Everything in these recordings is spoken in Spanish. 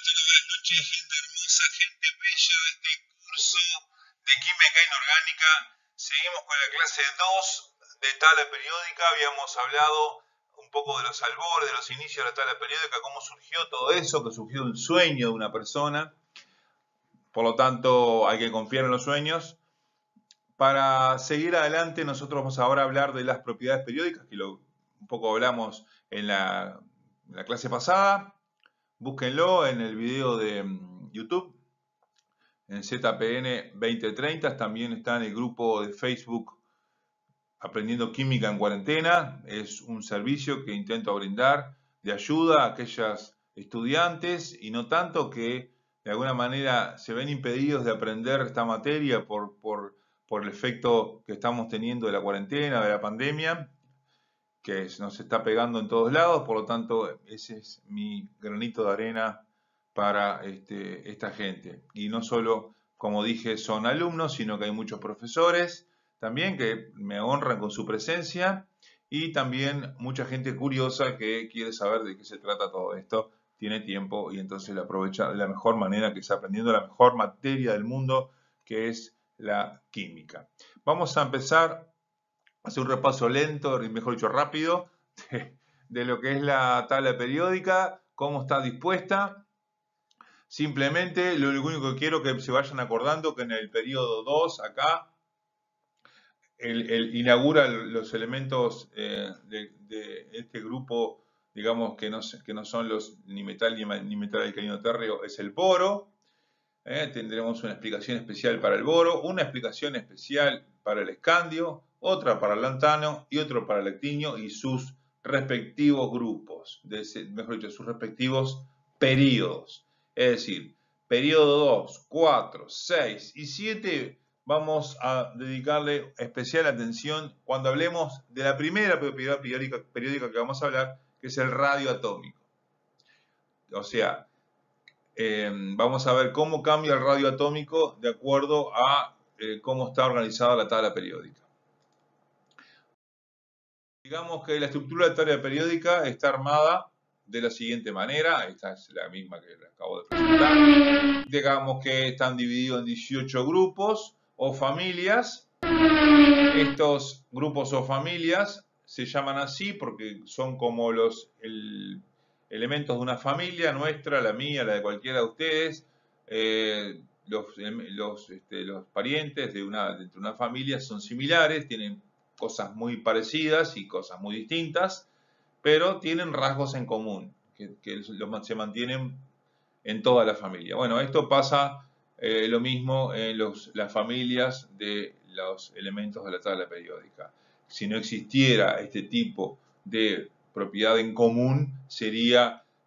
Buenas noches, gente hermosa, gente bella de este curso de química inorgánica. Seguimos con la clase 2 de tabla periódica. Habíamos hablado un poco de los albores, de los inicios de la tabla periódica, cómo surgió todo eso, que surgió un sueño de una persona. Por lo tanto, hay que confiar en los sueños. Para seguir adelante, nosotros vamos ahora a hablar de las propiedades periódicas, que un poco hablamos en la clase pasada. Búsquenlo en el video de YouTube, en ZPN 2030. También está en el grupo de Facebook Aprendiendo Química en Cuarentena. Es un servicio que intento brindar de ayuda a aquellos estudiantes y no tanto que de alguna manera se ven impedidos de aprender esta materia por el efecto que estamos teniendo de la cuarentena, de la pandemia, que nos está pegando en todos lados. Por lo tanto, ese es mi granito de arena para esta gente. Y no solo, como dije, son alumnos, sino que hay muchos profesores también que me honran con su presencia y también mucha gente curiosa que quiere saber de qué se trata todo esto, tiene tiempo y entonces lo aprovecha de la mejor manera, que está aprendiendo la mejor materia del mundo, que es la química. Vamos a empezar a hacer un repaso lento, mejor dicho rápido, de lo que es la tabla periódica, cómo está dispuesta. Simplemente lo único que quiero que se vayan acordando que en el periodo 2 acá inaugura los elementos de este grupo, digamos que no son los ni metal ni metal alcalino térreo, es el boro. Tendremos una explicación especial para el boro, una explicación especial para el escandio, otra para el lantano y otro para el actinio y sus respectivos grupos, mejor dicho, sus respectivos periodos. Es decir, periodo 2, 4, 6 y 7 vamos a dedicarle especial atención cuando hablemos de la primera propiedad periódica que vamos a hablar, que es el radio atómico. O sea, vamos a ver cómo cambia el radio atómico de acuerdo a cómo está organizada la tabla periódica. Digamos que la estructura de la tabla periódica está armada de la siguiente manera. Esta es la misma que les acabo de presentar. Digamos que están divididos en 18 grupos o familias. Estos grupos o familias se llaman así porque son como los elementos de una familia, nuestra, la mía, la de cualquiera de ustedes. Los parientes de una familia son similares, tienen cosas muy parecidas y cosas muy distintas, pero tienen rasgos en común, que se mantienen en toda la familia. Bueno, esto pasa lo mismo en las familias de los elementos de la tabla periódica. Si no existiera este tipo de propiedad en común,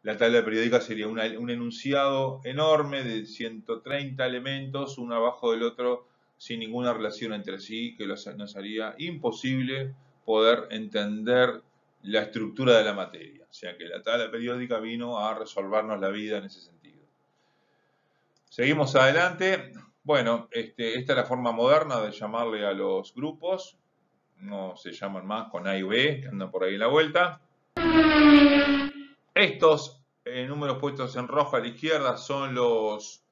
la tabla periódica sería un enunciado enorme de 130 elementos, uno abajo del otro, sin ninguna relación entre sí, que nos haría imposible poder entender la estructura de la materia. O sea que la tabla periódica vino a resolvernos la vida en ese sentido. Seguimos adelante. Bueno, esta es la forma moderna de llamarle a los grupos. No se llaman más con A y B, que andan por ahí en la vuelta. Estos números puestos en rojo a la izquierda son los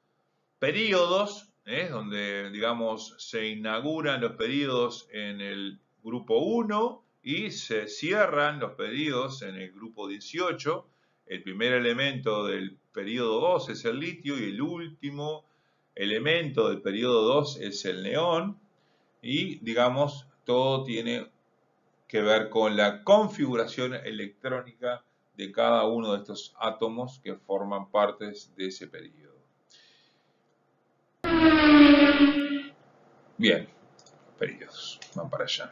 periodos, donde, digamos, se inauguran los periodos en el grupo 1 y se cierran los periodos en el grupo 18. El primer elemento del periodo 2 es el litio y el último elemento del periodo 2 es el neón. Y, digamos, todo tiene que ver con la configuración electrónica de cada uno de estos átomos que forman partes de ese periodo. Bien, periodos, van para allá.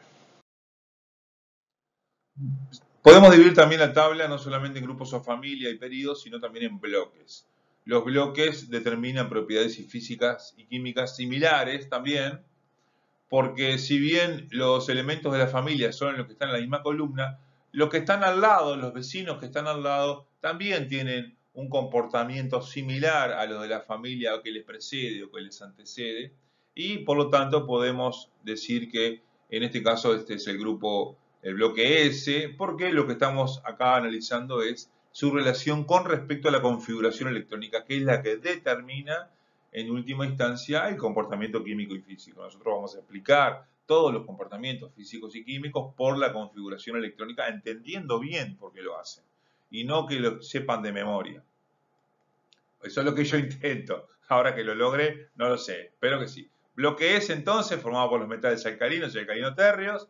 Podemos dividir también la tabla no solamente en grupos o familia y periodos, sino también en bloques. Los bloques determinan propiedades físicas y químicas similares también, porque si bien los elementos de la familia son los que están en la misma columna, los que están al lado, los vecinos que están al lado, también tienen un comportamiento similar a los de la familia que les precede o que les antecede, y por lo tanto podemos decir que en este caso este es el bloque S, porque lo que estamos acá analizando es su relación con respecto a la configuración electrónica, que es la que determina en última instancia el comportamiento químico y físico. Nosotros vamos a explicar todos los comportamientos físicos y químicos por la configuración electrónica, entendiendo bien por qué lo hacen y no que lo sepan de memoria. Eso es lo que yo intento. Ahora que lo logre, no lo sé. Espero que sí. Bloque S, entonces, formado por los metales alcalinos y alcalino-térreos.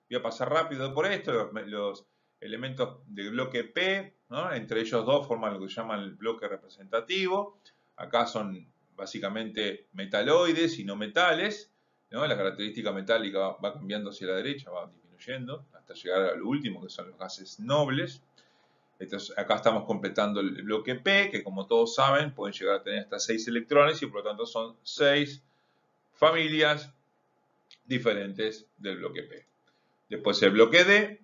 Voy a pasar rápido por esto. Los elementos del bloque P, ¿no? Entre ellos dos forman lo que llaman el bloque representativo. Acá son básicamente metaloides y no metales, ¿no? La característica metálica va cambiando hacia la derecha, va disminuyendo, hasta llegar a lo último, que son los gases nobles. Entonces, acá estamos completando el bloque P, que como todos saben, pueden llegar a tener hasta 6 electrones y por lo tanto son 6 familias diferentes del bloque P. Después el bloque D.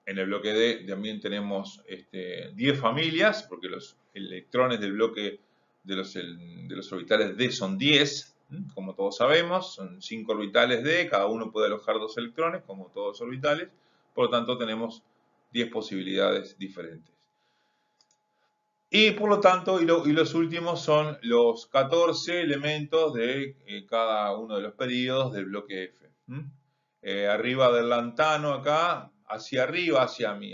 En el bloque D también tenemos 10 familias, porque los electrones del bloque de los orbitales D son 10, como todos sabemos, son 5 orbitales D, cada uno puede alojar 2 electrones, como todos los orbitales, por lo tanto tenemos 10 posibilidades diferentes. Y por lo tanto, y los últimos son los 14 elementos de cada uno de los periodos del bloque F. Arriba del lantano acá, hacia arriba, hacia mi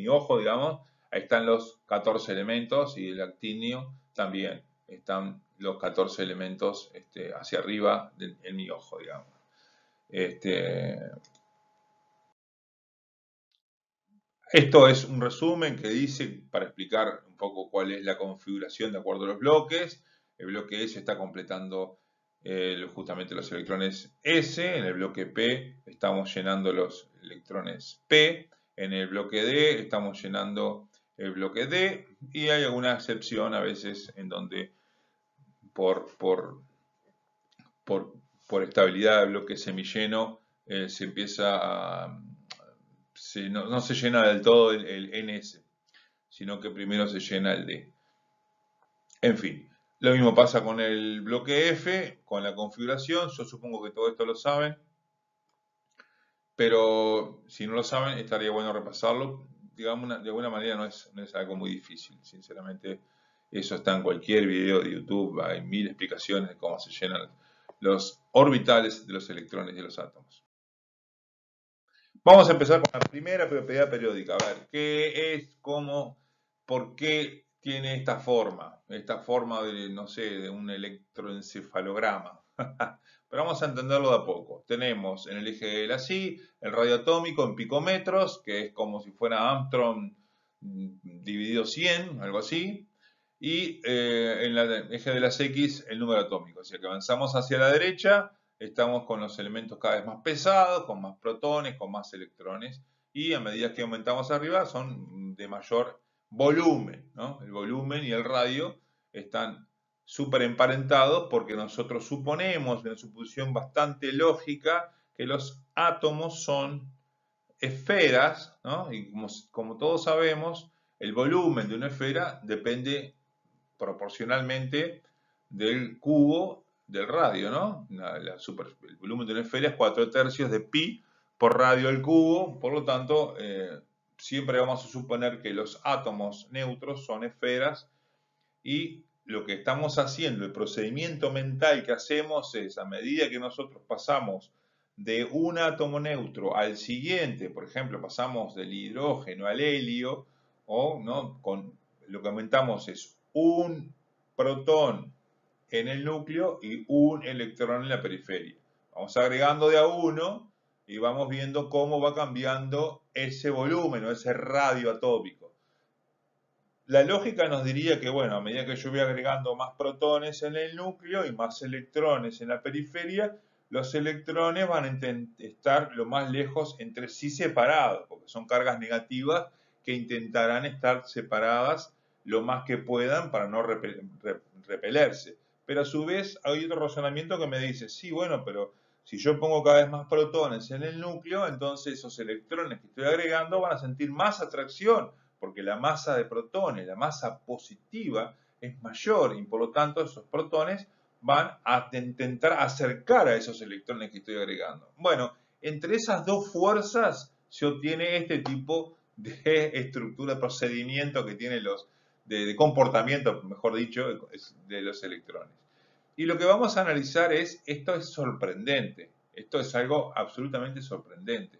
ojo, digamos, ahí están los 14 elementos y el actinio también están los 14 elementos hacia arriba en mi ojo, digamos. Esto es un resumen que dice, para explicar un poco cuál es la configuración de acuerdo a los bloques. El bloque S está completando justamente los electrones S. En el bloque P estamos llenando los electrones P. En el bloque D estamos llenando el bloque D. Y hay alguna excepción a veces en donde por estabilidad del bloque semilleno se empieza a... no se llena del todo el NS, sino que primero se llena el D. En fin, lo mismo pasa con el bloque F, con la configuración. Yo supongo que todo esto lo saben, pero si no lo saben, estaría bueno repasarlo. Digamos, de alguna manera no es algo muy difícil, sinceramente. Eso está en cualquier video de YouTube, hay 1000 explicaciones de cómo se llenan los orbitales de los electrones de los átomos. Vamos a empezar con la primera propiedad periódica. A ver, ¿qué es, cómo, por qué tiene esta forma? Esta forma de, no sé, de un electroencefalograma. Pero vamos a entenderlo de a poco. Tenemos en el eje de la Y el radio atómico en picometros, que es como si fuera Armstrong dividido 100, algo así. Y en el eje de las X el número atómico. O sea que avanzamos hacia la derecha. Estamos con los elementos cada vez más pesados, con más protones, con más electrones, y a medida que aumentamos arriba son de mayor volumen, ¿no? El volumen y el radio están súper emparentados porque nosotros suponemos, en una suposición bastante lógica, que los átomos son esferas, ¿no? Y como todos sabemos, el volumen de una esfera depende proporcionalmente del cubo del radio, ¿no? El volumen de una esfera es 4/3 de pi por radio al cubo, por lo tanto, siempre vamos a suponer que los átomos neutros son esferas y lo que estamos haciendo, el procedimiento mental que hacemos es, a medida que nosotros pasamos de un átomo neutro al siguiente, por ejemplo, pasamos del hidrógeno al helio, o ¿no? Lo que aumentamos es un protón en el núcleo y un electrón en la periferia. Vamos agregando de a uno y vamos viendo cómo va cambiando ese volumen o ese radio atómico. La lógica nos diría que, bueno, a medida que yo voy agregando más protones en el núcleo y más electrones en la periferia, los electrones van a estar lo más lejos entre sí separados, porque son cargas negativas que intentarán estar separadas lo más que puedan para no repelerse. Pero a su vez hay otro razonamiento que me dice, sí, bueno, pero si yo pongo cada vez más protones en el núcleo, entonces esos electrones que estoy agregando van a sentir más atracción, porque la masa de protones, la masa positiva, es mayor y por lo tanto esos protones van a intentar acercar a esos electrones que estoy agregando. Bueno, entre esas dos fuerzas se obtiene este tipo de estructura, de procedimiento que tienen de comportamiento, mejor dicho, de los electrones. Y lo que vamos a analizar esto es sorprendente, esto es algo absolutamente sorprendente.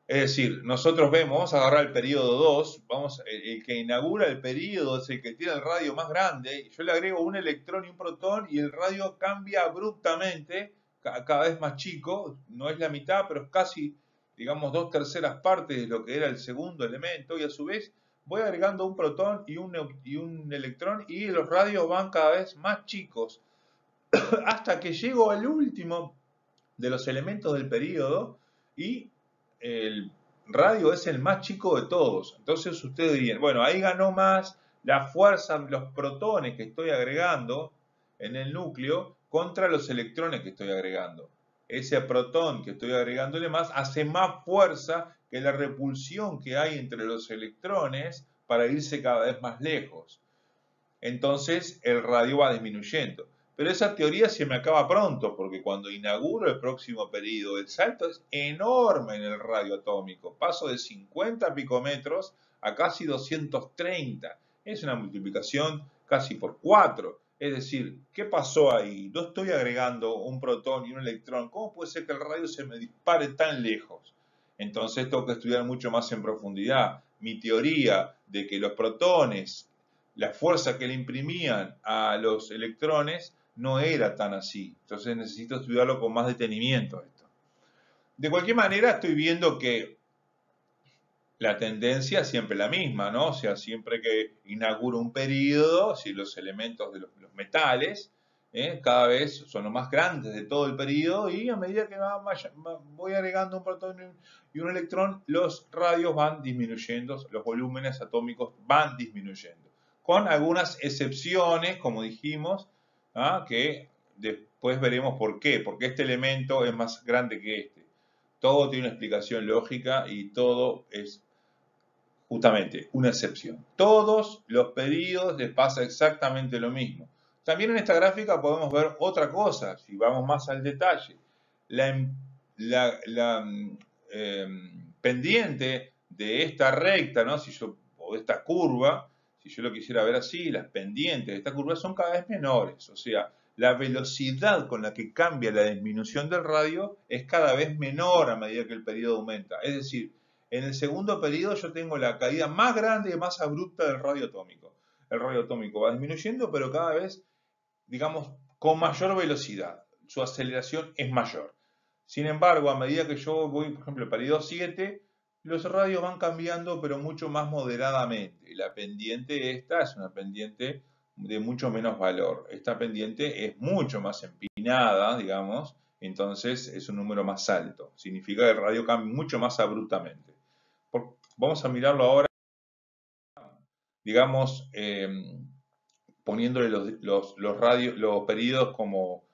Es decir, nosotros vamos a agarrar el periodo 2, el que inaugura el periodo es el que tiene el radio más grande, y yo le agrego un electrón y un protón y el radio cambia abruptamente, cada vez más chico, no es la mitad, pero es casi, digamos, 2/3 partes de lo que era el segundo elemento, y a su vez voy agregando un protón y un electrón y los radios van cada vez más chicos, hasta que llego al último de los elementos del periodo y el radio es el más chico de todos. Entonces ustedes dirían, bueno, ahí ganó más la fuerza, los protones que estoy agregando en el núcleo contra los electrones que estoy agregando. Ese protón que estoy agregándole más hace más fuerza que la repulsión que hay entre los electrones para irse cada vez más lejos. Entonces el radio va disminuyendo. Pero esa teoría se me acaba pronto, porque cuando inauguro el próximo periodo, el salto es enorme en el radio atómico. Paso de 50 picómetros a casi 230. Es una multiplicación casi por 4. Es decir, ¿qué pasó ahí? No estoy agregando un protón y un electrón. ¿Cómo puede ser que el radio se me dispare tan lejos? Entonces tengo que estudiar mucho más en profundidad. Mi teoría de que los protones, la fuerza que le imprimían a los electrones, no era tan así. Entonces necesito estudiarlo con más detenimiento esto. De cualquier manera, estoy viendo que la tendencia es siempre la misma, ¿no? O sea, siempre que inauguro un periodo, si los elementos de los metales cada vez son los más grandes de todo el periodo, y a medida que voy agregando un protón y un electrón, los radios van disminuyendo, los volúmenes atómicos van disminuyendo. Con algunas excepciones, como dijimos, que después veremos por qué. Porque este elemento es más grande que este. Todo tiene una explicación lógica y todo es justamente una excepción. Todos los periodos les pasa exactamente lo mismo. También en esta gráfica podemos ver otra cosa, si vamos más al detalle. La pendiente de esta recta, ¿no? O de esta curva, si yo lo quisiera ver así, las pendientes de esta curva son cada vez menores. O sea, la velocidad con la que cambia la disminución del radio es cada vez menor a medida que el periodo aumenta. Es decir, en el segundo periodo yo tengo la caída más grande y más abrupta del radio atómico. El radio atómico va disminuyendo, pero cada vez, digamos, con mayor velocidad. Su aceleración es mayor. Sin embargo, a medida que yo voy, por ejemplo, al periodo 7, los radios van cambiando, pero mucho más moderadamente. Y la pendiente esta es una pendiente de mucho menos valor. Esta pendiente es mucho más empinada, digamos, entonces es un número más alto. Significa que el radio cambia mucho más abruptamente. Vamos a mirarlo ahora, digamos, poniéndole los periodos como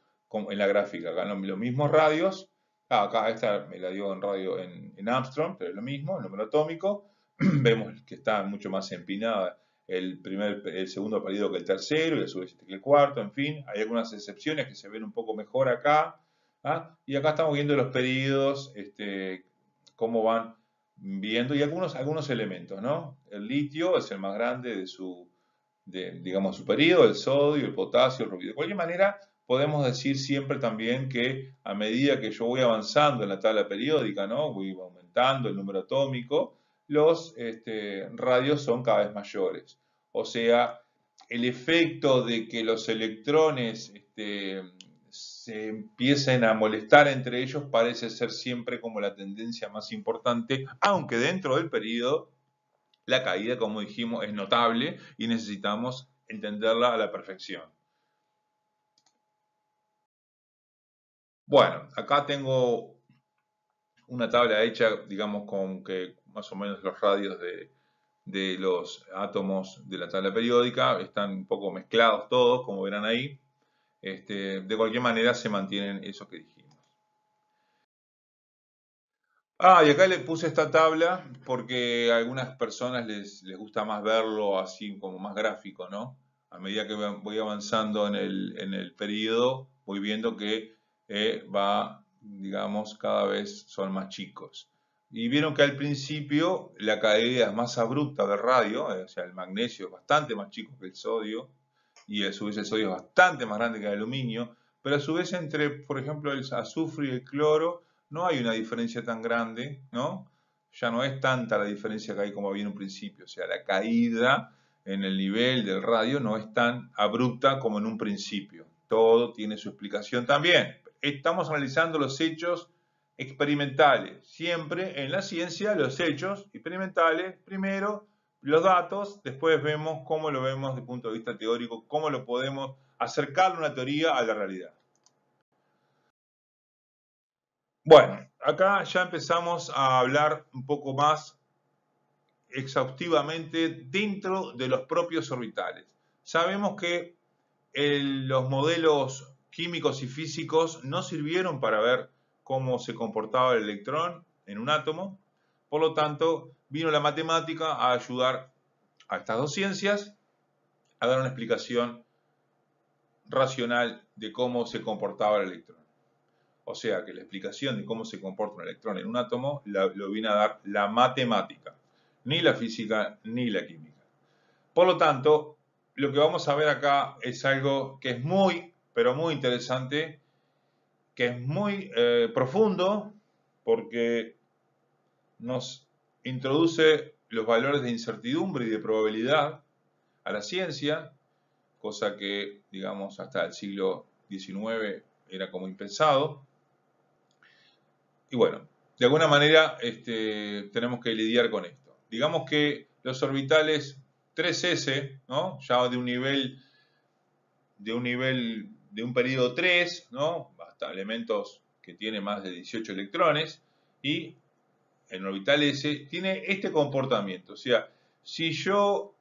en la gráfica. Acá los mismos radios. Acá esta me la dio en radio en Armstrong, pero es lo mismo, el número atómico. Vemos que está mucho más empinada el segundo periodo que el tercero, y a su vez que el cuarto, en fin. Hay algunas excepciones que se ven un poco mejor acá. Y acá estamos viendo los periodos, cómo van viendo, y algunos elementos, ¿no? El litio es el más grande digamos, su periodo, el sodio, el potasio, el rubio. De cualquier manera, podemos decir siempre también que a medida que yo voy avanzando en la tabla periódica, ¿no? Voy aumentando el número atómico, los radios son cada vez mayores. O sea, el efecto de que los electrones se empiecen a molestar entre ellos parece ser siempre como la tendencia más importante, aunque dentro del periodo la caída, como dijimos, es notable y necesitamos entenderla a la perfección. Bueno, acá tengo una tabla hecha, digamos, con que más o menos los radios de los átomos de la tabla periódica están un poco mezclados todos, como verán ahí. De cualquier manera se mantienen esos que dijimos. Y acá le puse esta tabla porque a algunas personas les gusta más verlo así como más gráfico, ¿no? A medida que voy avanzando en el periodo, voy viendo que va, digamos, cada vez son más chicos. Y vieron que al principio la caída es más abrupta del radio, o sea, el magnesio es bastante más chico que el sodio, y a su vez el sodio es bastante más grande que el aluminio, pero a su vez entre, por ejemplo, el azufre y el cloro no hay una diferencia tan grande, ¿no? Ya no es tanta la diferencia que hay como había en un principio, o sea, la caída en el nivel del radio no es tan abrupta como en un principio. Todo tiene su explicación también. Estamos analizando los hechos experimentales. Siempre en la ciencia, los hechos experimentales, primero los datos, después vemos cómo lo vemos desde el punto de vista teórico, cómo lo podemos acercar una teoría a la realidad. Bueno, acá ya empezamos a hablar un poco más exhaustivamente dentro de los propios orbitales. Sabemos que los modelos químicos y físicos no sirvieron para ver cómo se comportaba el electrón en un átomo, por lo tanto vino la matemática a ayudar a estas dos ciencias a dar una explicación racional de cómo se comportaba el electrón. O sea que la explicación de cómo se comporta un electrón en un átomo lo viene a dar la matemática, ni la física ni la química. Por lo tanto, lo que vamos a ver acá es algo que es muy, pero muy interesante, que es muy profundo, porque nos introduce los valores de incertidumbre y de probabilidad a la ciencia, cosa que, digamos, hasta el siglo XIX era como impensado. Y bueno, de alguna manera tenemos que lidiar con esto. Digamos que los orbitales 3s, ¿no? Ya de un periodo 3, ¿no? Hasta elementos que tienen más de 18 electrones, y el orbital S tiene este comportamiento. O sea, si yo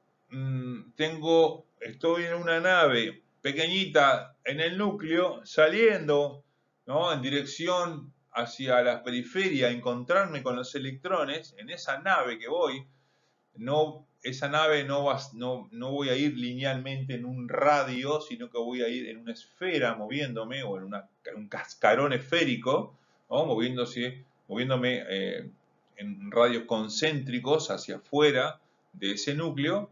estoy en una nave pequeñita en el núcleo, saliendo, ¿no?, en dirección hacia la periferia, a encontrarme con los electrones, en esa nave que voy, esa nave no voy a ir linealmente en un radio, sino que voy a ir en una esfera moviéndome, o en un cascarón esférico, ¿no?, moviéndome en radios concéntricos hacia afuera de ese núcleo.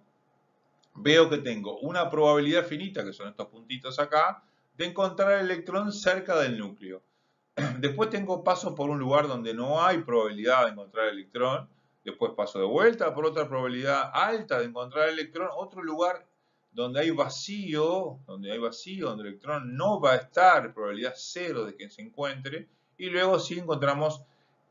Veo que tengo una probabilidad finita, que son estos puntitos acá, de encontrar el electrón cerca del núcleo. Después paso por un lugar donde no hay probabilidad de encontrar el electrón. Después paso de vuelta por otra probabilidad alta de encontrar el electrón. Otro lugar donde hay vacío, donde el electrón no va a estar, probabilidad cero de que se encuentre. Y luego sí encontramos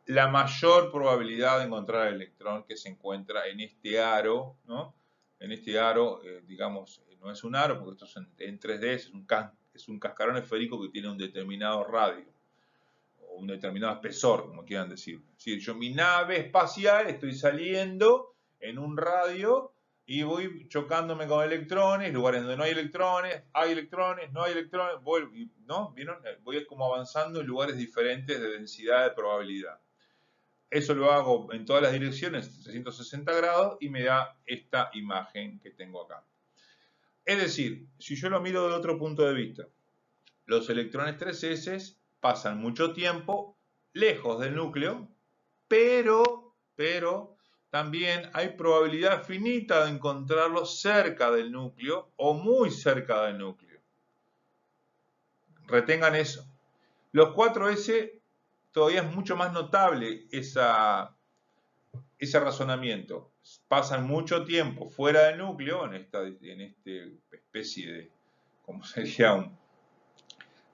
la mayor probabilidad de encontrar el electrón, que se encuentra en este aro, ¿no? En este aro, digamos, no es un aro, porque esto es en 3D, es un cascarón esférico que tiene un determinado radio, o un determinado espesor, como quieran decir. Es decir, yo mi nave espacial estoy saliendo en un radio y voy chocándome con electrones, lugares donde no hay electrones, no hay electrones, ¿no? ¿Vieron? Voy como avanzando en lugares diferentes de densidad de probabilidad. Eso lo hago en todas las direcciones, 360 grados, y me da esta imagen que tengo acá. Es decir, si yo lo miro de otro punto de vista, los electrones 3s pasan mucho tiempo lejos del núcleo, pero también hay probabilidad finita de encontrarlos cerca del núcleo o muy cerca del núcleo. Retengan eso. Los 4s todavía es mucho más notable ese razonamiento. Pasan mucho tiempo fuera del núcleo, en esta especie de, como sería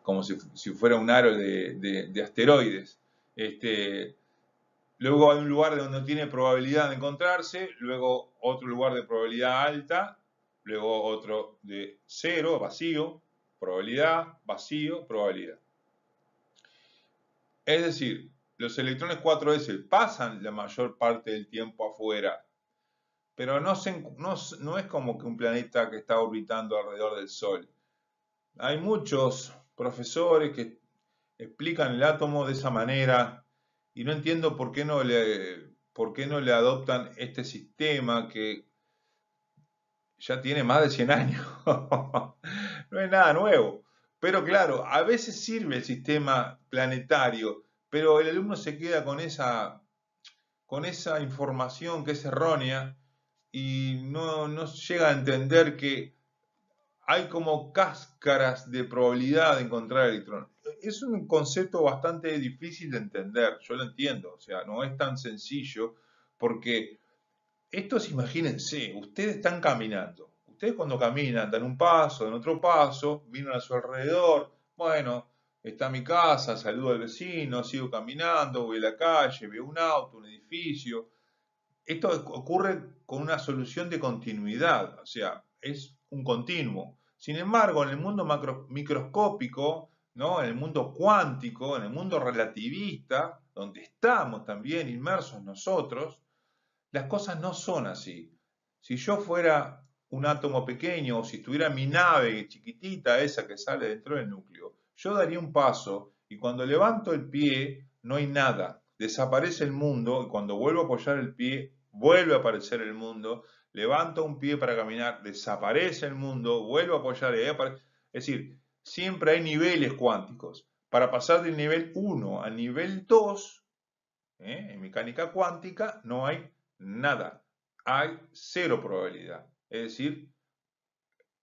como si fuera un aro de asteroides. Luego hay un lugar donde no tiene probabilidad de encontrarse, luego otro lugar de probabilidad alta, luego otro de cero, vacío, probabilidad, vacío, probabilidad. Es decir, los electrones 4s pasan la mayor parte del tiempo afuera, pero no es como que un planeta que está orbitando alrededor del Sol. Hay muchos profesores que explican el átomo de esa manera y no entiendo por qué no le adoptan este sistema que ya tiene más de 100 años. No es nada nuevo. Pero claro, a veces sirve el sistema planetario, pero el alumno se queda con esa con esa información que es errónea y no llega a entender que hay como cáscaras de probabilidad de encontrar electrones. Es un concepto bastante difícil de entender, yo lo entiendo, o sea, no es tan sencillo, porque estos, imagínense, ustedes están caminando, ustedes cuando caminan dan un paso, dan otro paso, miran a su alrededor, bueno, está mi casa, saludo al vecino, sigo caminando, voy a la calle, veo un auto, un edificio. Esto ocurre con una solución de continuidad, o sea, es un continuo. Sin embargo, en el mundo microscópico, ¿no? En el mundo cuántico, en el mundo relativista, donde estamos también inmersos nosotros, las cosas no son así. Si yo fuera un átomo pequeño o si estuviera mi nave chiquitita, esa que sale dentro del núcleo, yo daría un paso y cuando levanto el pie no hay nada. Desaparece el mundo y cuando vuelvo a apoyar el pie, vuelve a aparecer el mundo. Levanto un pie para caminar, desaparece el mundo, vuelvo a apoyar y ahí aparece. Es decir, siempre hay niveles cuánticos. Para pasar del nivel 1 al nivel 2, en mecánica cuántica, no hay nada. Hay cero probabilidad. Es decir,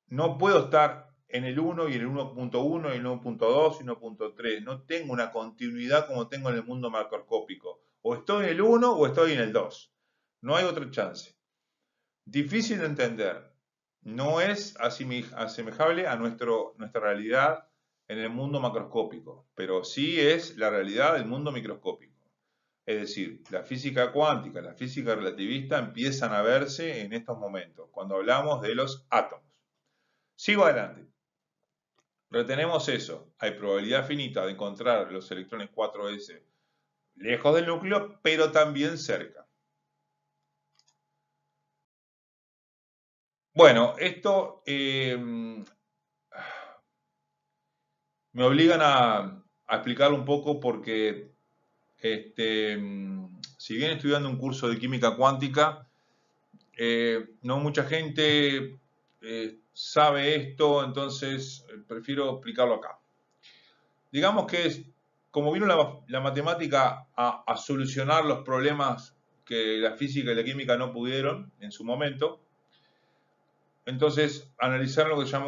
no puedo estar en el 1 y en el 1.1 y el 1.2 y 1.3. No tengo una continuidad como tengo en el mundo macroscópico. O estoy en el 1 o estoy en el 2. No hay otra chance. Difícil de entender. No es asemejable a nuestra realidad en el mundo macroscópico, pero sí es la realidad del mundo microscópico. Es decir, la física cuántica, la física relativista empiezan a verse en estos momentos, cuando hablamos de los átomos. Sigo adelante. Retenemos eso. Hay probabilidad finita de encontrar los electrones 4s lejos del núcleo, pero también cerca. Bueno, esto me obligan a explicarlo un poco porque si bien estudiando un curso de química cuántica, no mucha gente sabe esto, entonces prefiero explicarlo acá. Digamos que como vino la matemática a solucionar los problemas que la física y la química no pudieron en su momento, entonces analizaron lo que se llama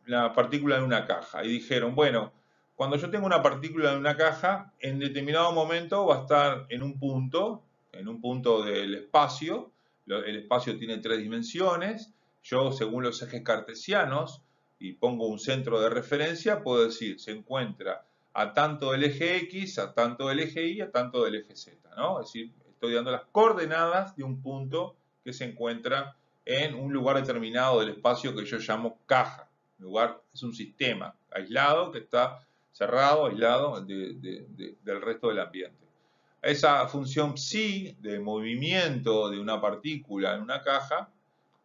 una partícula en una caja y dijeron, bueno, cuando yo tengo una partícula en una caja, en determinado momento va a estar en un punto del espacio. El espacio tiene 3 dimensiones. Yo, según los ejes cartesianos, y pongo un centro de referencia, puedo decir, se encuentra a tanto del eje X, a tanto del eje Y, a tanto del eje Z, ¿no? Es decir, estoy dando las coordenadas de un punto que se encuentra en un lugar determinado del espacio que yo llamo caja. El lugar es un sistema aislado que está cerrado, aislado del resto del ambiente. Esa función psi de movimiento de una partícula en una caja,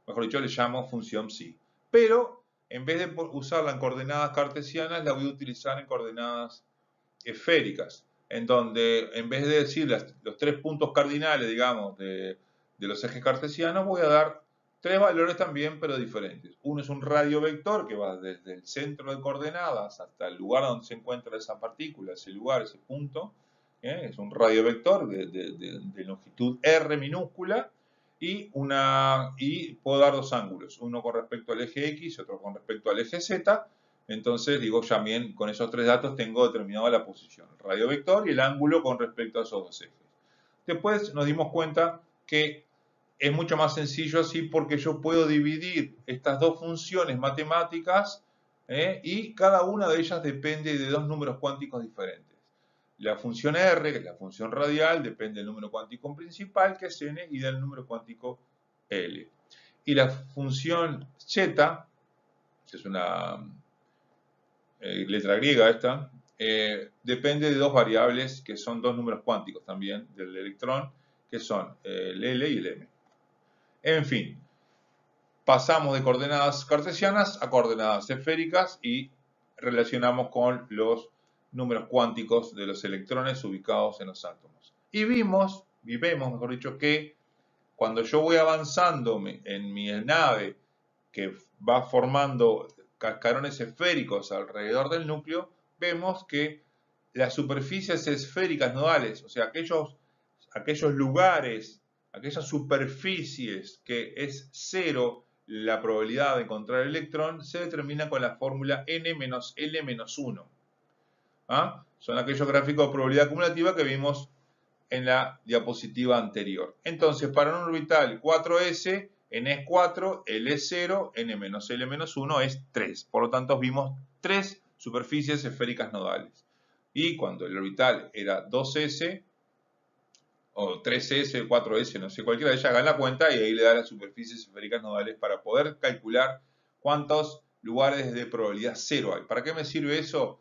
mejor dicho, le llamo función psi. Pero en vez de usarla en coordenadas cartesianas, la voy a utilizar en coordenadas esféricas, en donde en vez de decir los 3 puntos cardinales, digamos, de los ejes cartesianos, voy a dar 3 valores también, pero diferentes. Uno es un radio vector que va desde el centro de coordenadas hasta el lugar donde se encuentra esa partícula, ese lugar, ese punto. Es un radio vector de longitud R minúscula y puedo dar 2 ángulos, uno con respecto al eje X y otro con respecto al eje Z. Entonces, digo, ya bien, con esos 3 datos tengo determinada la posición, el radio vector y el ángulo con respecto a esos 2 ejes. Después nos dimos cuenta que es mucho más sencillo así porque yo puedo dividir estas 2 funciones matemáticas y cada una de ellas depende de 2 números cuánticos diferentes. La función R, que es la función radial, depende del número cuántico principal, que es n, y del número cuántico L. Y la función z, que es una letra griega esta, depende de 2 variables que son 2 números cuánticos también del electrón, que son el L y el M. En fin, pasamos de coordenadas cartesianas a coordenadas esféricas y relacionamos con los números cuánticos de los electrones ubicados en los átomos. Y vemos, mejor dicho, que cuando yo voy avanzando en mi nave que va formando cascarones esféricos alrededor del núcleo, vemos que las superficies esféricas nodales, o sea, aquellos lugares, aquellas superficies que es cero la probabilidad de encontrar el electrón, se determina con la fórmula n menos L menos 1. ¿Ah? Son aquellos gráficos de probabilidad acumulativa que vimos en la diapositiva anterior. Entonces, para un orbital 4s, n es 4, L es 0, n menos L menos 1 es 3. Por lo tanto, vimos 3 superficies esféricas nodales. Y cuando el orbital era 2s, o 3s, 4s, no sé, cualquiera de ellas, hagan la cuenta y ahí le da las superficies esféricas nodales para poder calcular cuántos lugares de probabilidad 0 hay. ¿Para qué me sirve eso?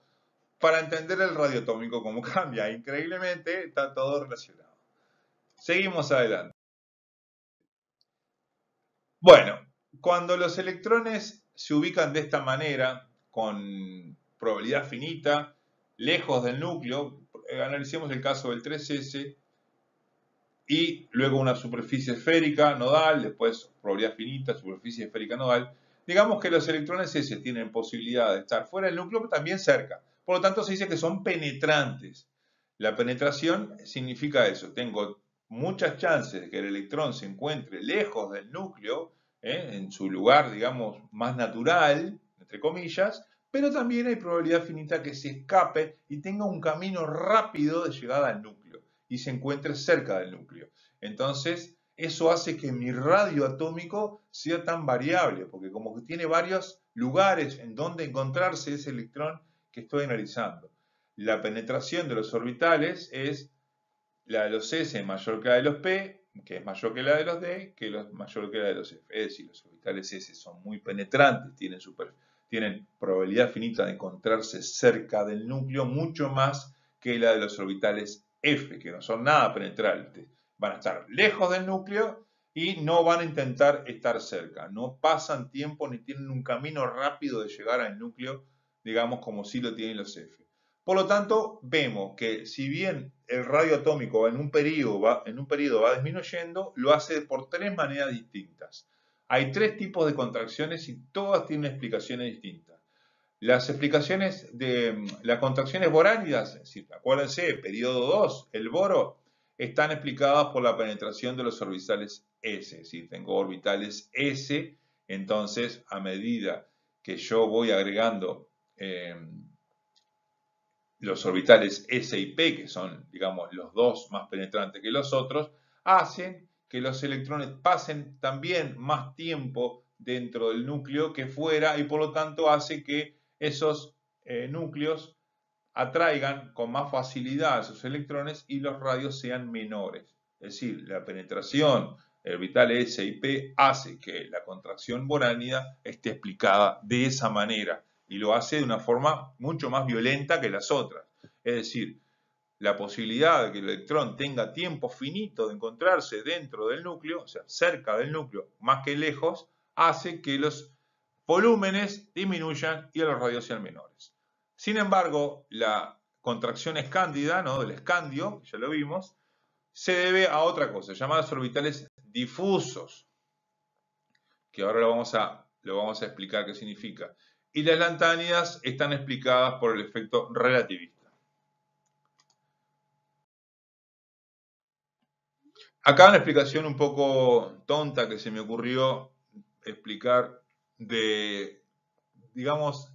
Para entender el radio atómico cómo cambia. Increíblemente está todo relacionado. Seguimos adelante. Bueno, cuando los electrones se ubican de esta manera, con probabilidad finita, lejos del núcleo, analicemos el caso del 3s, y luego una superficie esférica nodal, después probabilidad finita, superficie esférica nodal. Digamos que los electrones S tienen posibilidad de estar fuera del núcleo, pero también cerca. Por lo tanto, se dice que son penetrantes. La penetración significa eso. Tengo muchas chances de que el electrón se encuentre lejos del núcleo, en su lugar, digamos, más natural, entre comillas, pero también hay probabilidad finita que se escape y tenga un camino rápido de llegada al núcleo y se encuentre cerca del núcleo. Entonces, eso hace que mi radio atómico sea tan variable, porque como que tiene varios lugares en donde encontrarse ese electrón que estoy analizando. La penetración de los orbitales es la de los S mayor que la de los P, que es mayor que la de los D, que es mayor que la de los F. Es decir, los orbitales S son muy penetrantes, tienen probabilidad finita de encontrarse cerca del núcleo, mucho más que la de los orbitales F, que no son nada penetrantes. Van a estar lejos del núcleo y no van a intentar estar cerca. No pasan tiempo ni tienen un camino rápido de llegar al núcleo, digamos, como sí lo tienen los F. Por lo tanto, vemos que si bien el radio atómico en un periodo va disminuyendo, lo hace por tres maneras distintas. Hay tres tipos de contracciones y todas tienen explicaciones distintas. Las explicaciones de las contracciones boránidas, acuérdense, periodo 2, el boro, están explicadas por la penetración de los orbitales S. Si tengo orbitales S, entonces a medida que yo voy agregando los orbitales S y P, que son, digamos, los dos más penetrantes que los otros, hacen que los electrones pasen también más tiempo dentro del núcleo que fuera y por lo tanto hace que esos núcleos atraigan con más facilidad a esos electrones y los radios sean menores. Es decir, la penetración orbital S y P hace que la contracción boránida esté explicada de esa manera y lo hace de una forma mucho más violenta que las otras. Es decir, la posibilidad de que el electrón tenga tiempo finito de encontrarse dentro del núcleo, o sea, cerca del núcleo más que lejos, hace que los volúmenes disminuyan y los radios sean menores. Sin embargo, la contracción escándida, ¿no?, del escandio, ya lo vimos, se debe a otra cosa, llamadas orbitales difusos, que ahora lo vamos a explicar qué significa. Y las lantánidas están explicadas por el efecto relativista. Acá una explicación un poco tonta que se me ocurrió explicar digamos,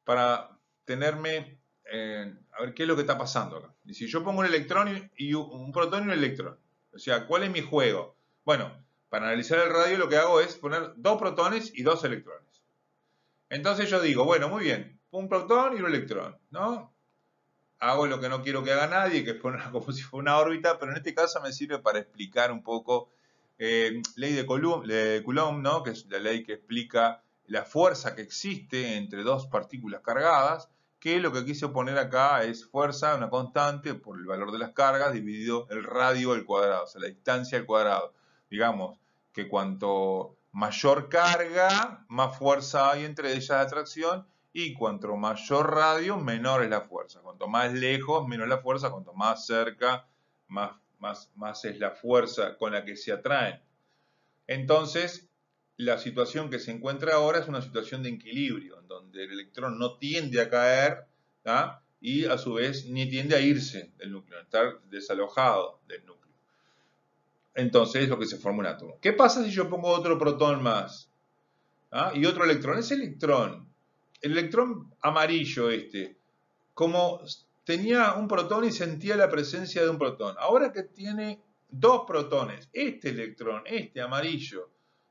para tenerme, a ver qué es lo que está pasando acá. Y si yo pongo un electrón y un protón y un electrón, o sea, ¿cuál es mi juego? Bueno, para analizar el radio lo que hago es poner dos protones y dos electrones. Entonces yo digo, bueno, muy bien, un protón y un electrón, ¿no? Hago lo que no quiero que haga nadie, que es poner como si fuera una órbita, pero en este caso me sirve para explicar un poco ley de Coulomb, ¿no?, que es la ley que explica la fuerza que existe entre dos partículas cargadas, que lo que quise poner acá es fuerza, una constante, por el valor de las cargas, dividido el radio al cuadrado, o sea, la distancia al cuadrado. Digamos que cuanto mayor carga, más fuerza hay entre ellas de atracción, y cuanto mayor radio, menor es la fuerza. Cuanto más lejos, menos la fuerza. Cuanto más cerca, más es la fuerza con la que se atraen. Entonces, la situación que se encuentra ahora es una situación de equilibrio, en donde el electrón no tiende a caer, ¿tá?, y a su vez ni tiende a irse del núcleo, a estar desalojado del núcleo. entonces es lo que se forma un átomo. ¿Qué pasa si yo pongo otro protón más? ¿Ah? Y otro electrón. Ese electrón, el electrón amarillo como tenía un protón y sentía la presencia de un protón. Ahora que tiene dos protones, este electrón, este amarillo,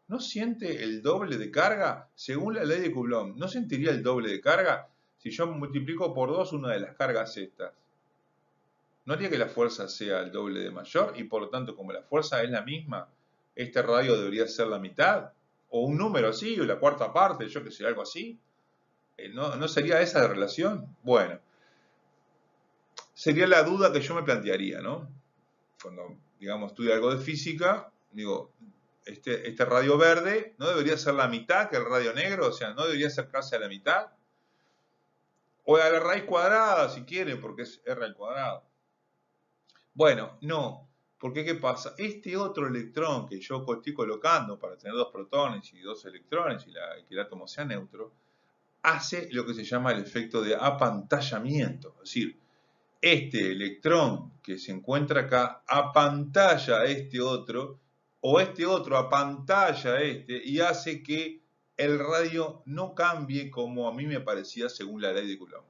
¿no siente el doble de carga? Según la ley de Coulomb, ¿no sentiría el doble de carga si yo multiplico por 2 una de las cargas estas? ¿No haría que la fuerza sea el doble de mayor? Y por lo tanto, como la fuerza es la misma, este radio debería ser la mitad, o un número así, o la cuarta parte, yo que sé, algo así. ¿No sería esa la relación? Bueno, sería la duda que yo me plantearía, ¿no? Cuando, digamos, estudio algo de física, digo, este radio verde no debería ser la mitad que el radio negro, o sea, no debería acercarse a la mitad. O a la raíz cuadrada, si quieren, porque es r al cuadrado. Bueno, no, porque ¿qué pasa? Este otro electrón que yo estoy colocando para tener dos protones y dos electrones y que el átomo sea neutro, hace lo que se llama el efecto de apantallamiento. Es decir, este electrón que se encuentra acá apantalla a este otro, o este otro apantalla a este, y hace que el radio no cambie como a mí me parecía según la ley de Coulomb.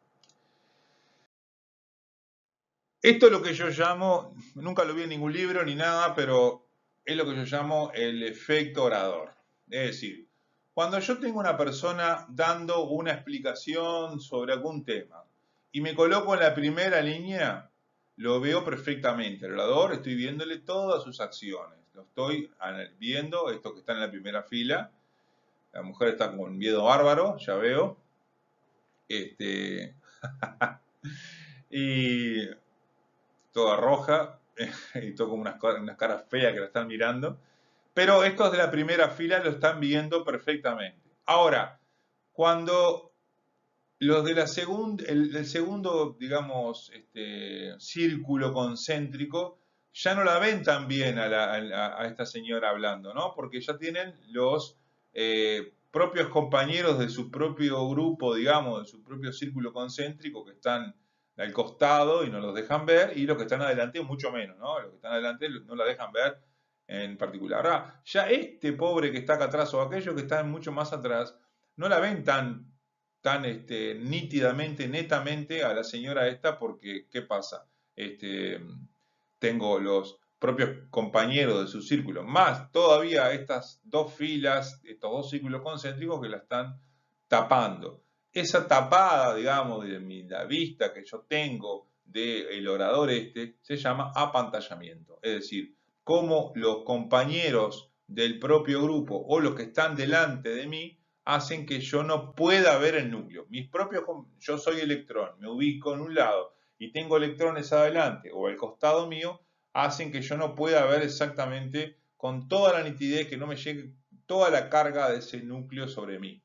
Esto es lo que yo llamo, nunca lo vi en ningún libro ni nada, pero es lo que yo llamo el efecto orador. Es decir, cuando yo tengo una persona dando una explicación sobre algún tema y me coloco en la primera línea, lo veo perfectamente. El orador, estoy viéndole todas sus acciones. Lo estoy viendo, esto que está en la primera fila. La mujer está con miedo bárbaro, ya veo. Y toda roja y todo con unas caras feas que la están mirando. Pero estos de la primera fila lo están viendo perfectamente. Ahora, cuando los de el segundo, digamos, círculo concéntrico, ya no la ven tan bien a esta señora hablando, ¿no? Porque ya tienen los propios compañeros de su propio grupo, digamos, de su propio círculo concéntrico que están al costado y no los dejan ver, y los que están adelante mucho menos, ¿no? Los que están adelante no la dejan ver en particular. Ahora, ya este pobre que está acá atrás o aquellos que están mucho más atrás, no la ven tan nítidamente, netamente a la señora esta, porque, ¿qué pasa? Tengo los propios compañeros de su círculo, más todavía estas dos filas, estos dos círculos concéntricos que la están tapando. Esa tapada, digamos, de la vista que yo tengo del orador se llama apantallamiento. Es decir, cómo los compañeros del propio grupo o los que están delante de mí hacen que yo no pueda ver el núcleo. Yo soy electrón, me ubico en un lado y tengo electrones adelante o al costado mío, hacen que yo no pueda ver exactamente con toda la nitidez, que no me llegue toda la carga de ese núcleo sobre mí.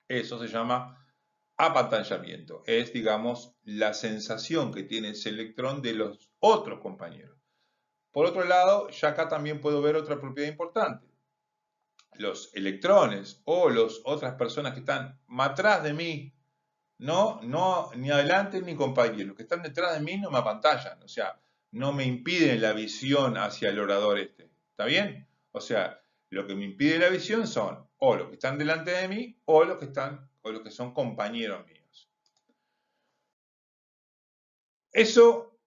Eso se llama apantallamiento. Es, digamos, la sensación que tiene ese electrón de los otros compañeros. Por otro lado, ya acá también puedo ver otra propiedad importante. Los electrones o las otras personas que están más atrás de mí, no, ni adelante ni compañeros, los que están detrás de mí no me apantallan, o sea, no me impiden la visión hacia el orador ¿está bien? O sea, lo que me impide la visión son o los que están delante de mí o los que son compañeros míos. Eso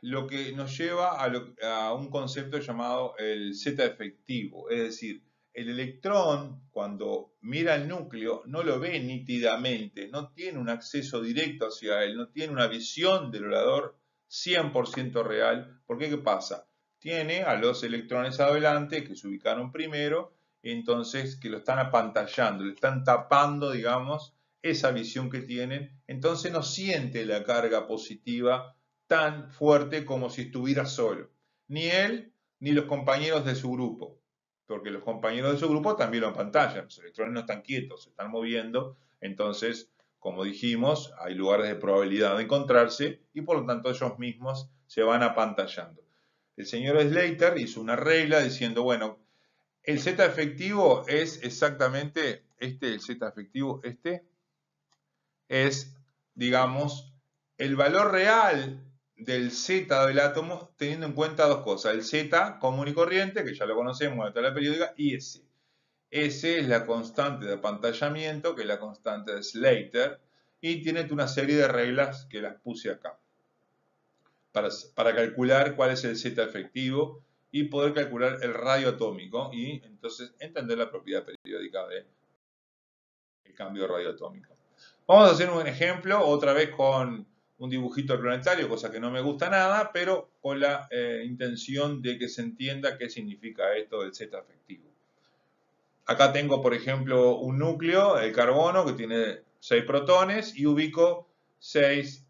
lo que nos lleva a un concepto llamado el Z efectivo, es decir, el electrón cuando mira el núcleo no lo ve nítidamente, no tiene un acceso directo hacia él, no tiene una visión del orador 100% real, porque ¿qué pasa? Tiene a los electrones adelante que se ubicaron primero, entonces que lo están apantallando, le están tapando, digamos, esa visión que tienen, entonces no siente la carga positiva tan fuerte como si estuviera solo. Ni él ni los compañeros de su grupo, porque los compañeros de su grupo también lo apantallan. Los electrones no están quietos, se están moviendo, entonces, como dijimos, hay lugares de probabilidad de encontrarse y por lo tanto ellos mismos se van apantallando. El señor Slater hizo una regla diciendo, bueno, el Z efectivo es exactamente el Z efectivo es, digamos, el valor real del Z del átomo teniendo en cuenta dos cosas. El Z común y corriente, que ya lo conocemos en la tabla periódica, y S. S es la constante de apantallamiento, que es la constante de Slater, y tiene una serie de reglas que las puse acá. Para calcular cuál es el Z efectivo y poder calcular el radio atómico y entonces entender la propiedad periódica del cambio radioatómico. Vamos a hacer un ejemplo, otra vez con un dibujito planetario, cosa que no me gusta nada, pero con la intención de que se entienda qué significa esto del Z efectivo. Acá tengo, por ejemplo, un núcleo, el carbono, que tiene 6 protones y ubico 6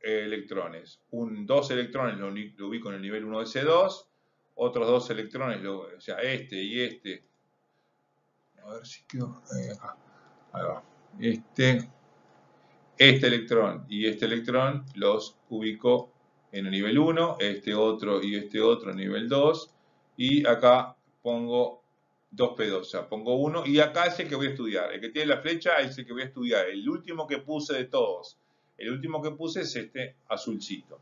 electrones. 2 electrones lo ubico en el nivel 1 de C2, otros 2 electrones, o sea, este y este. A ver si quedó acá. Ahí va. Este electrón y este electrón los ubico en el nivel 1, este otro y este otro en nivel 2, y acá pongo 2p2, o sea, pongo 1, y acá es el que voy a estudiar. El que tiene la flecha es el que voy a estudiar. El último que puse de todos. El último que puse es este azulcito.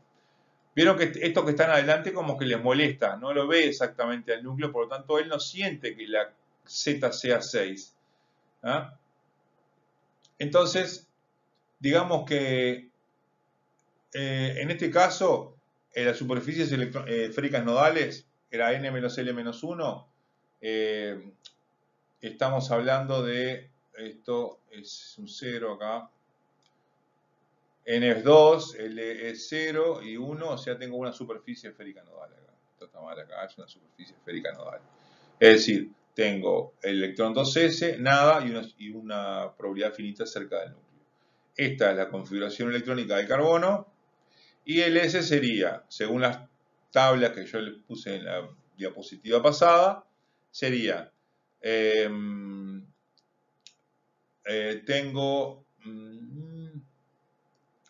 Vieron que estos que están adelante como que les molesta, no lo ve exactamente al núcleo, por lo tanto él no siente que la Z sea 6. ¿Ah? Entonces, digamos que en este caso, las superficies esféricas nodales era n menos L menos 1. Estamos hablando de, esto es un 0 acá, n es 2, L es 0 y 1, o sea, tengo una superficie esférica nodal acá. Esto está mal acá, es una superficie esférica nodal. Es decir, tengo el electrón 2s, nada y una probabilidad finita cerca del núcleo. Esta es la configuración electrónica del carbono. Y el S sería, según las tablas que yo les puse en la diapositiva pasada, sería,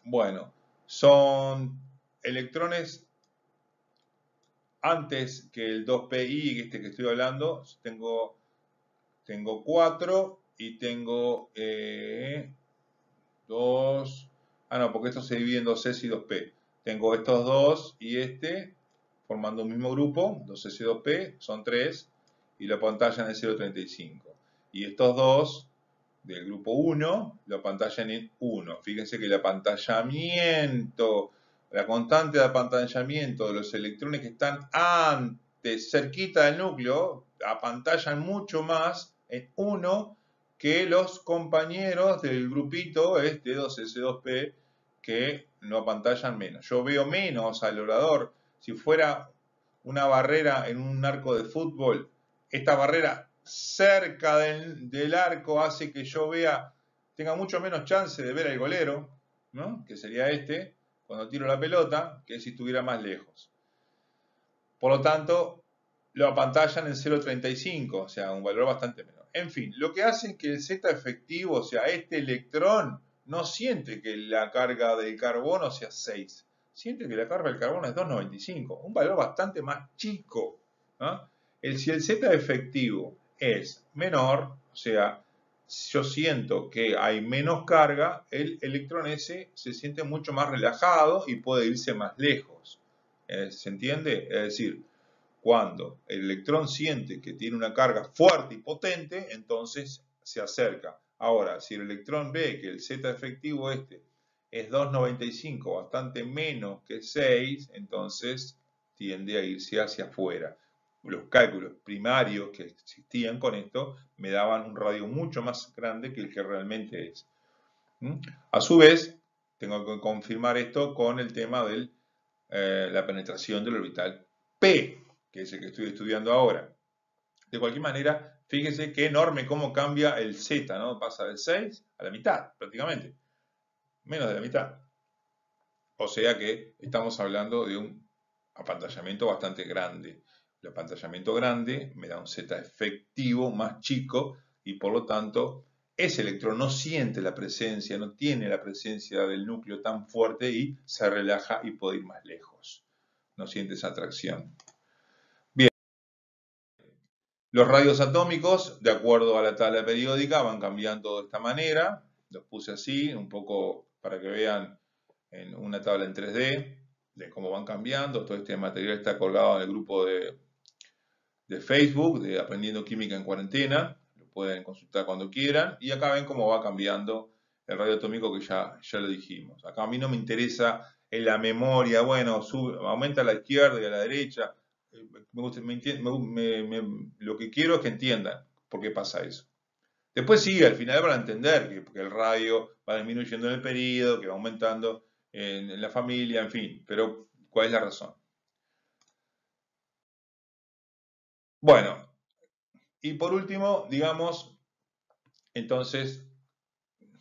bueno, son electrones antes que el 2pi, este que estoy hablando, tengo 4 y tengo 2, no, porque esto se divide en 2s y 2p. Tengo estos dos y este formando un mismo grupo, 2s y 2p, son 3, y lo apantallan en 0,35. Y estos dos del grupo 1 lo apantallan en 1. Fíjense que el apantallamiento, la constante de apantallamiento de los electrones que están antes, cerquita del núcleo, apantallan mucho más en 1 que los compañeros del grupito este 2s2p que no apantallan menos. Yo veo menos al orador. Si fuera una barrera en un arco de fútbol, esta barrera cerca del arco hace que yo tenga mucho menos chance de ver al golero, ¿no? Que sería este, cuando tiro la pelota, que si estuviera más lejos. Por lo tanto, lo apantallan en 0,35, o sea, un valor bastante menor. En fin, lo que hace es que el Z efectivo, o sea, este electrón, no siente que la carga del carbono sea 6. Siente que la carga del carbono es 2,95, un valor bastante más chico. ¿No? Si el Z efectivo es menor, o sea, yo siento que hay menos carga, el electrón ese se siente mucho más relajado y puede irse más lejos. ¿Se entiende? Es decir, cuando el electrón siente que tiene una carga fuerte y potente, entonces se acerca. Ahora, si el electrón ve que el Z efectivo este es 2,95, bastante menos que 6, entonces tiende a irse hacia afuera. Los cálculos primarios que existían con esto me daban un radio mucho más grande que el que realmente es. A su vez, tengo que confirmar esto con el tema de la penetración del orbital P, que es el que estoy estudiando ahora. De cualquier manera, fíjense qué enorme cómo cambia el Z, ¿no? Pasa del 6 a la mitad, prácticamente. Menos de la mitad. O sea que estamos hablando de un apantallamiento bastante grande. El apantallamiento grande me da un Z efectivo más chico y por lo tanto ese electrón no siente la presencia, no tiene la presencia del núcleo tan fuerte y se relaja y puede ir más lejos. No siente esa atracción. Bien, los radios atómicos, de acuerdo a la tabla periódica, van cambiando de esta manera. Los puse así, un poco para que vean en una tabla en 3D de cómo van cambiando. Todo este material está colgado en el grupo de Facebook, de Aprendiendo Química en Cuarentena. Lo pueden consultar cuando quieran. Y acá ven cómo va cambiando el radio atómico, que ya lo dijimos. Acá a mí no me interesa en la memoria, bueno, aumenta a la izquierda y a la derecha. Lo que quiero es que entiendan por qué pasa eso. Después sí, al final van a entender que el radio va disminuyendo en el periodo, que va aumentando en la familia, en fin. Pero, ¿cuál es la razón? Bueno, y por último, digamos, entonces,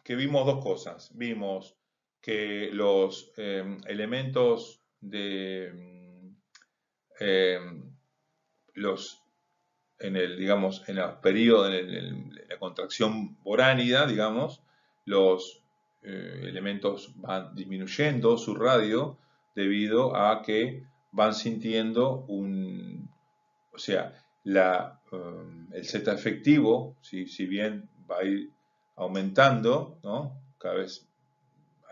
que vimos dos cosas. Vimos que los elementos de en el periodo, en la contracción boránida, digamos, los elementos van disminuyendo su radio debido a que van sintiendo o sea, el Z efectivo, si bien va a ir aumentando, ¿no? Cada vez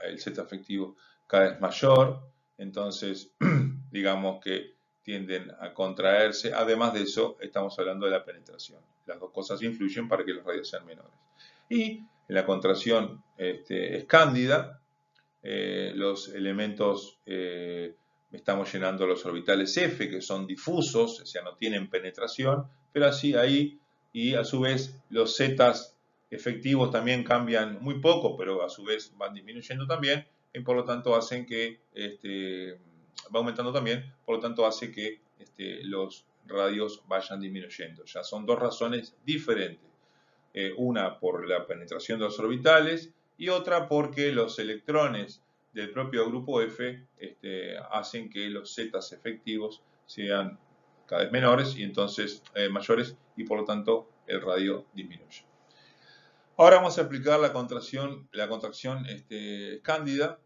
el Z efectivo cada vez mayor, entonces digamos que tienden a contraerse. Además de eso, estamos hablando de la penetración. Las dos cosas influyen para que los radios sean menores. Y en la contracción escándida, los elementos, estamos llenando los orbitales F, que son difusos, o sea, no tienen penetración, pero así ahí, y a su vez los zetas efectivos también cambian muy poco, pero a su vez van disminuyendo también, y por lo tanto hacen que, va aumentando también, por lo tanto hace que los radios vayan disminuyendo. Ya son dos razones diferentes. Una por la penetración de los orbitales y otra porque los electrones del propio grupo F hacen que los zetas efectivos sean cada vez menores y entonces mayores, y por lo tanto el radio disminuye. Ahora vamos a aplicar la contracción cándida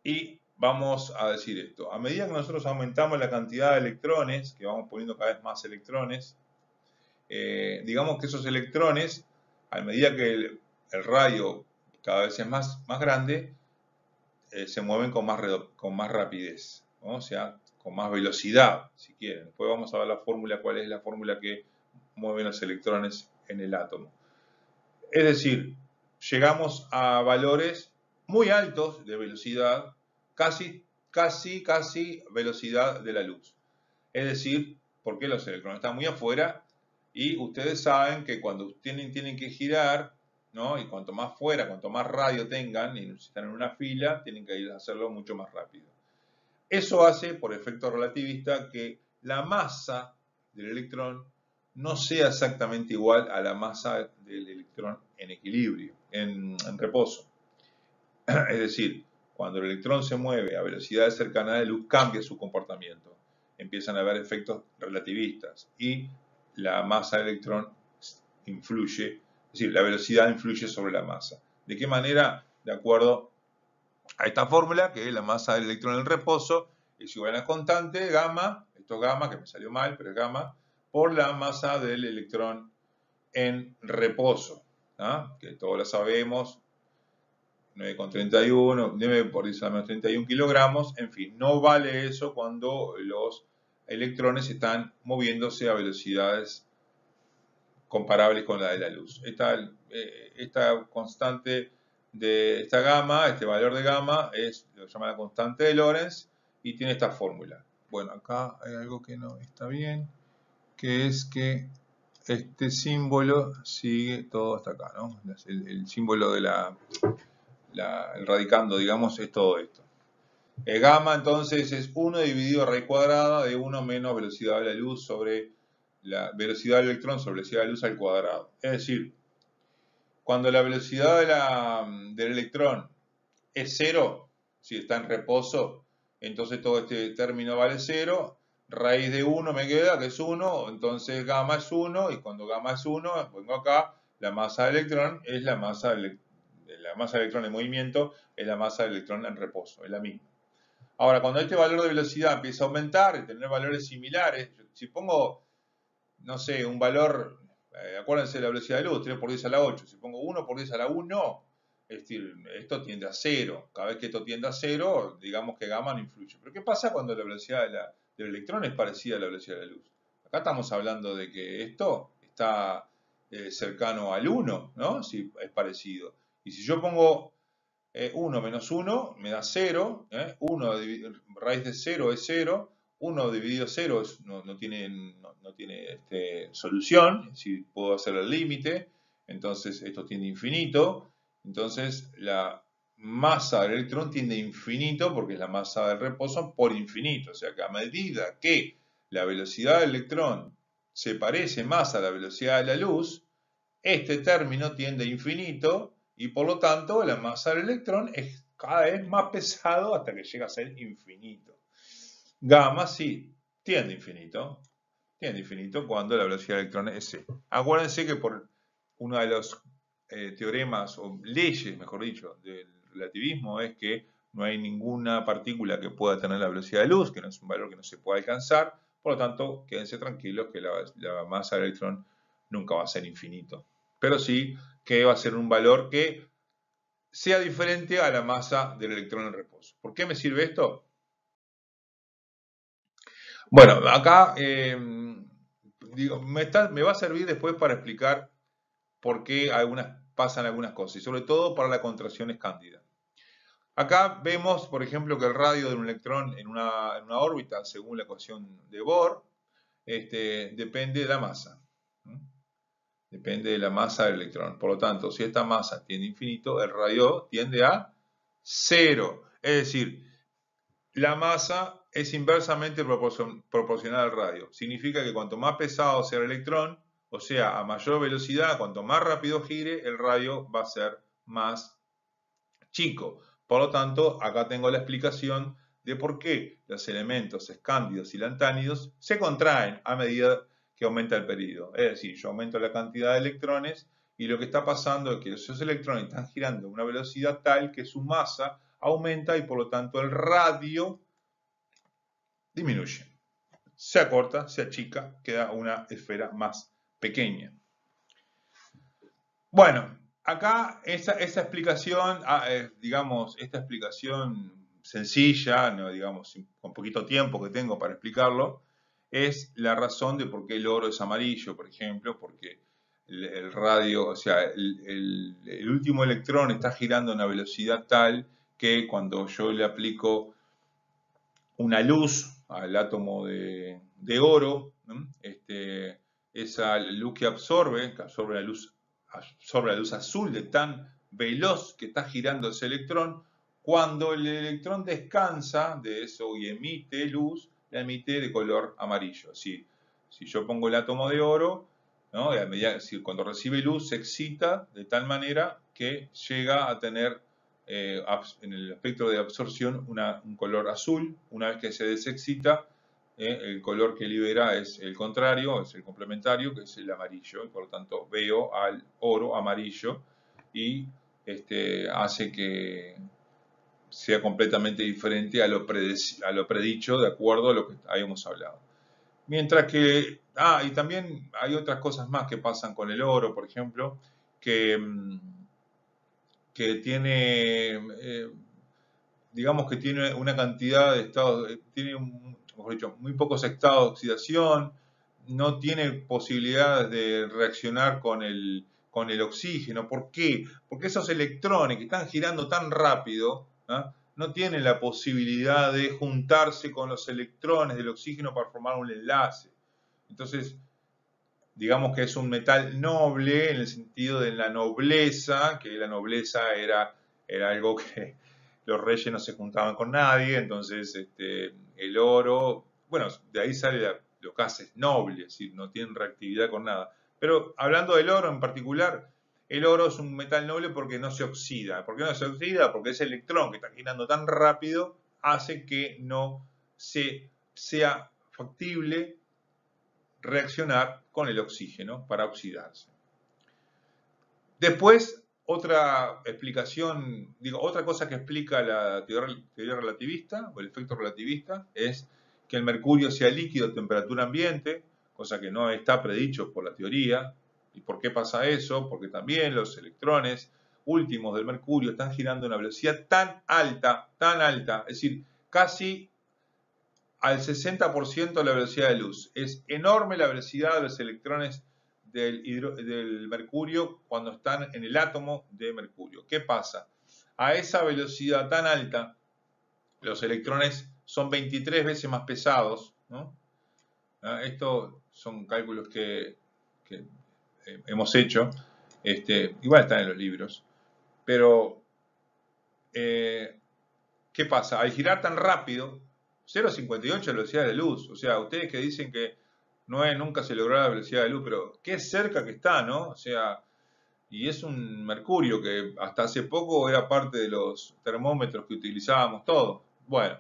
y vamos a decir esto. A medida que nosotros aumentamos la cantidad de electrones, que vamos poniendo cada vez más electrones, digamos que esos electrones, a medida que el radio cada vez es más grande, se mueven con más rapidez, ¿no? O sea, con más velocidad, si quieren. Después vamos a ver la fórmula, cuál es la fórmula que mueve los electrones en el átomo. Es decir, llegamos a valores muy altos de velocidad, casi velocidad de la luz. Es decir, porque los electrones están muy afuera y ustedes saben que cuando tienen que girar, ¿no? Y cuanto más fuera, cuanto más radio tengan, y si están en una fila, tienen que ir a hacerlo mucho más rápido. Eso hace, por efecto relativista, que la masa del electrón no sea exactamente igual a la masa del electrón en equilibrio, en reposo. Es decir, cuando el electrón se mueve a velocidades cercanas a la luz, cambia su comportamiento. Empiezan a haber efectos relativistas y la masa del electrón influye, es decir, la velocidad influye sobre la masa. ¿De qué manera? De acuerdo a esta fórmula, que es la masa del electrón en reposo, es igual a la constante gamma, esto es gamma, que me salió mal, pero es gamma, por la masa del electrón en reposo, ¿no? Que todos lo sabemos, 9,31, 9 por 10 a la menos 31 kilogramos, en fin, no vale eso cuando los electrones están moviéndose a velocidades comparables con la de la luz. Esta constante de esta gamma, este valor de gamma, lo llama la constante de Lorentz y tiene esta fórmula. Bueno, acá hay algo que no está bien, que es que este símbolo sigue todo hasta acá, ¿no? El símbolo de el radicando, digamos, es todo esto. El gamma entonces es 1 dividido raíz cuadrada de 1 menos velocidad de la luz sobre la velocidad del electrón sobre velocidad de la luz al cuadrado. Es decir, cuando la velocidad del electrón es 0, si está en reposo, entonces todo este término vale 0, raíz de 1 me queda, que es 1, entonces gamma es 1, y cuando gamma es 1, pongo acá, la masa del electrón es la masa del electrón en movimiento, es la masa del electrón en reposo, es la misma. Ahora, cuando este valor de velocidad empieza a aumentar y tener valores similares, si pongo, no sé, un valor, acuérdense de la velocidad de luz, 3 por 10 a la 8, si pongo 1 por 10 a la 1, Es decir, esto tiende a cero. Cada vez que esto tiende a cero, digamos que gamma no influye. Pero ¿qué pasa cuando la velocidad del electrón es parecida a la velocidad de la luz? Acá estamos hablando de que esto está cercano al 1, ¿no? Si es parecido. Y si yo pongo 1 menos 1 me da 0, 1 raíz de 0 es 0, 1 dividido 0 no tiene solución, si puedo hacer el límite, entonces esto tiende a infinito, entonces la masa del electrón tiende a infinito porque es la masa del reposo por infinito, o sea que a medida que la velocidad del electrón se parece más a la velocidad de la luz, este término tiende a infinito y por lo tanto la masa del electrón es cada vez más pesado hasta que llega a ser infinito. Gamma sí, tiende a infinito cuando la velocidad del electrón es cero. Acuérdense que por uno de los teoremas o leyes, mejor dicho, del relativismo es que no hay ninguna partícula que pueda tener la velocidad de luz, que no es un valor que no se puede alcanzar, por lo tanto quédense tranquilos que la masa del electrón nunca va a ser infinito. Pero sí que va a ser un valor que sea diferente a la masa del electrón en reposo. ¿Por qué me sirve esto? Bueno, acá me va a servir después para explicar por qué pasan algunas cosas, y sobre todo para la contracción escándida. Acá vemos, por ejemplo, que el radio de un electrón en una órbita, según la ecuación de Bohr, depende de la masa. Depende de la masa del electrón. Por lo tanto, si esta masa tiende a infinito, el radio tiende a cero. Es decir, la masa es inversamente proporcional al radio. Significa que cuanto más pesado sea el electrón, o sea, a mayor velocidad, cuanto más rápido gire, el radio va a ser más chico. Por lo tanto, acá tengo la explicación de por qué los elementos escándidos y lantánidos se contraen a medida que aumenta el periodo. Es decir, yo aumento la cantidad de electrones y lo que está pasando es que esos electrones están girando a una velocidad tal que su masa aumenta y por lo tanto el radio disminuye. Se acorta, se achica, queda una esfera más pequeña. Bueno, acá esa explicación, digamos, esta explicación sencilla, no, digamos, con poquito tiempo que tengo para explicarlo, es la razón de por qué el oro es amarillo, por ejemplo, porque el radio, o sea, el último electrón está girando a una velocidad tal que cuando yo le aplico una luz al átomo de oro, ¿no? Esa luz que absorbe la luz azul de tan veloz que está girando ese electrón, cuando el electrón descansa de eso y emite luz, la emite de color amarillo. Si yo pongo el átomo de oro, ¿no? Cuando recibe luz se excita de tal manera que llega a tener en el espectro de absorción un color azul. Una vez que se desexcita, el color que libera es el contrario, es el complementario, que es el amarillo, y por lo tanto veo al oro amarillo y hace que sea completamente diferente a lo predicho de acuerdo a lo que habíamos hablado. Mientras que, y también hay otras cosas más que pasan con el oro, por ejemplo, que tiene, digamos que tiene una cantidad de estados, tiene, mejor dicho, muy pocos estados de oxidación, no tiene posibilidades de reaccionar con el oxígeno. ¿Por qué? Porque esos electrones que están girando tan rápido, no tienen la posibilidad de juntarse con los electrones del oxígeno para formar un enlace. Entonces, digamos que es un metal noble en el sentido de la nobleza, que la nobleza era algo que los reyes no se juntaban con nadie, entonces el oro, bueno, de ahí sale lo que hace es noble, es decir, no tiene reactividad con nada. Pero hablando del oro en particular, el oro es un metal noble porque no se oxida. ¿Por qué no se oxida? Porque ese electrón que está girando tan rápido hace que no sea factible reaccionar con el oxígeno para oxidarse. Después, otra explicación, otra cosa que explica la teoría relativista o el efecto relativista es que el mercurio sea líquido a temperatura ambiente, cosa que no está predicho por la teoría. ¿Y por qué pasa eso? Porque también los electrones, últimos del mercurio están girando a una velocidad tan alta, es decir, casi al 60% de la velocidad de luz. Es enorme la velocidad de los electrones del mercurio cuando están en el átomo de mercurio. ¿Qué pasa? A esa velocidad tan alta, los electrones son 23 veces más pesados, ¿no? Estos son cálculos que hemos hecho, igual están en los libros, pero ¿qué pasa? Al girar tan rápido, 0,58 es la velocidad de la luz, o sea, ustedes que dicen que nunca se logró la velocidad de luz, pero qué cerca que está, ¿no? O sea, y es un mercurio que hasta hace poco era parte de los termómetros que utilizábamos todos. Bueno,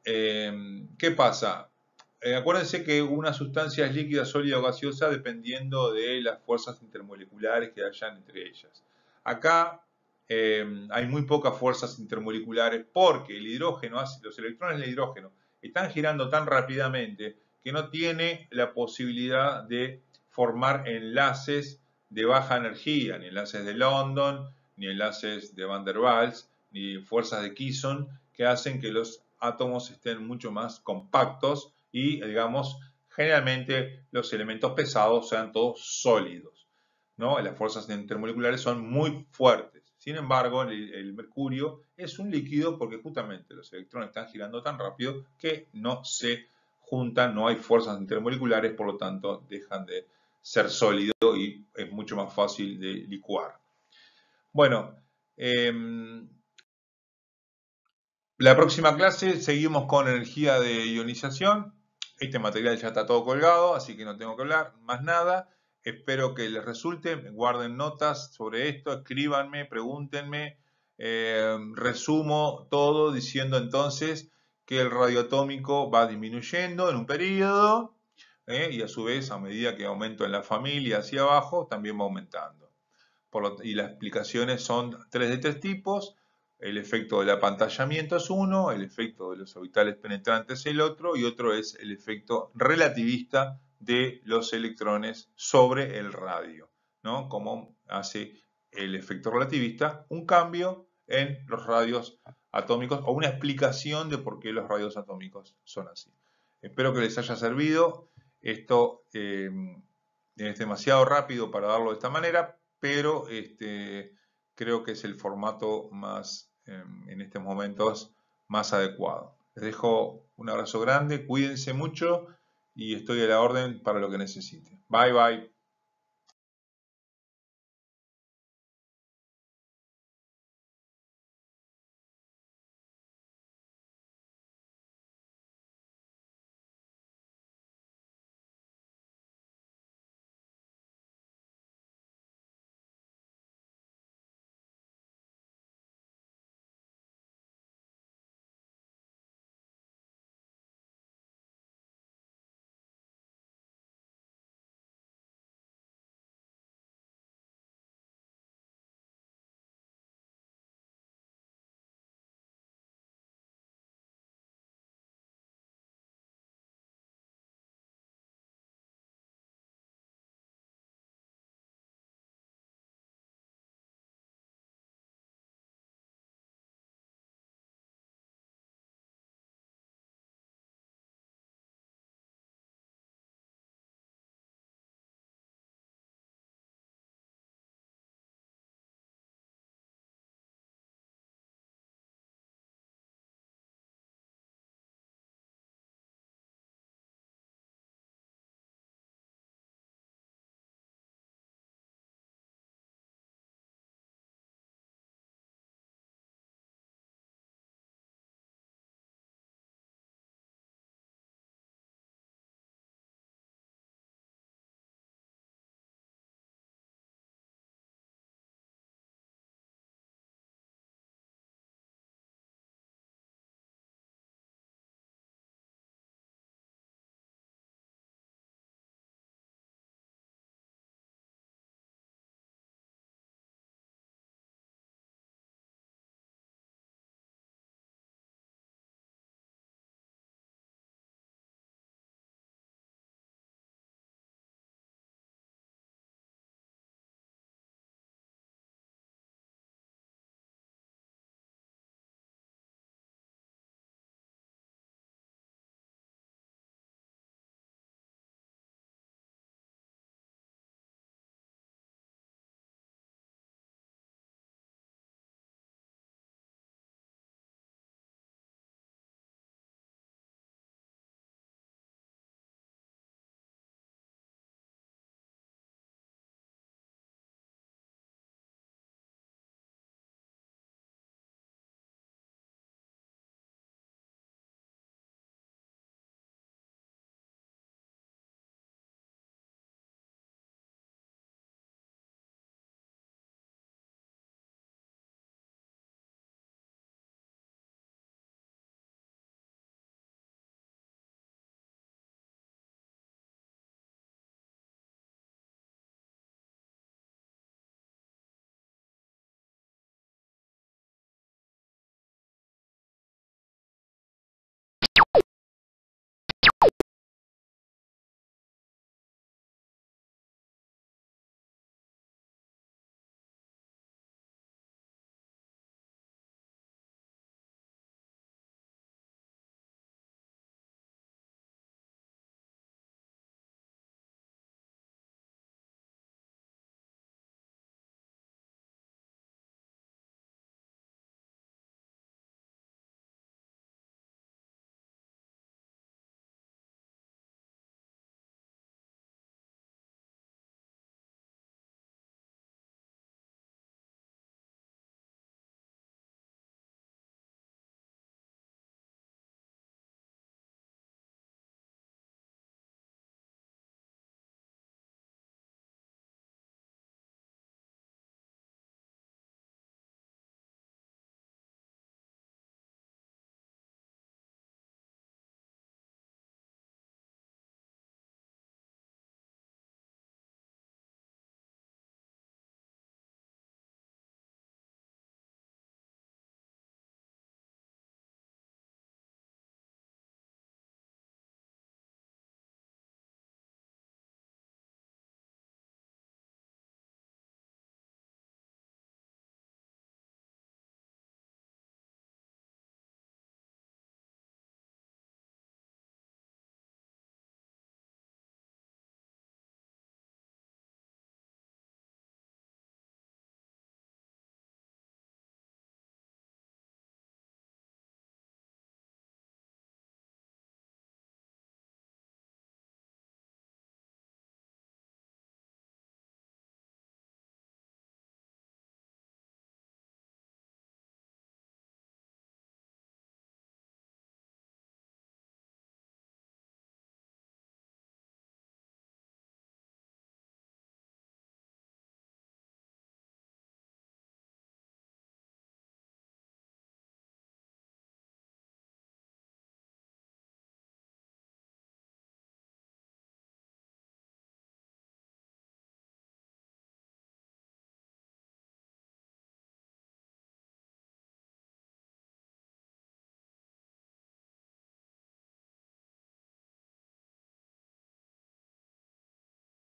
¿qué pasa? Acuérdense que una sustancia es líquida, sólida o gaseosa dependiendo de las fuerzas intermoleculares que hayan entre ellas. Acá hay muy pocas fuerzas intermoleculares porque el hidrógeno, los electrones del hidrógeno están girando tan rápidamente que no tiene la posibilidad de formar enlaces de baja energía, ni enlaces de London, ni enlaces de Van der Waals, ni fuerzas de Kisson que hacen que los átomos estén mucho más compactos y, digamos, generalmente los elementos pesados sean todos sólidos, ¿no? Las fuerzas intermoleculares son muy fuertes. Sin embargo, el mercurio es un líquido porque justamente los electrones están girando tan rápido que no se juntan, no hay fuerzas intermoleculares, por lo tanto dejan de ser sólido y es mucho más fácil de licuar. Bueno, la próxima clase seguimos con energía de ionización. Este material ya está todo colgado, así que no tengo que hablar más nada. Espero que les resulte. Guarden notas sobre esto, escríbanme, pregúntenme. Resumo todo diciendo entonces que el radio atómico va disminuyendo en un periodo y a su vez, a medida que aumento en la familia hacia abajo, también va aumentando. Y las explicaciones son de tres tipos. El efecto del apantallamiento es uno, el efecto de los orbitales penetrantes es el otro, y otro es el efecto relativista de los electrones sobre el radio, ¿no? Como hace el efecto relativista un cambio en los radios atómicos o una explicación de por qué los radios atómicos son así. Espero que les haya servido. Esto es demasiado rápido para darlo de esta manera, pero creo que es el formato más, en estos momentos, más adecuado. Les dejo un abrazo grande, cuídense mucho y estoy a la orden para lo que necesiten. Bye, bye.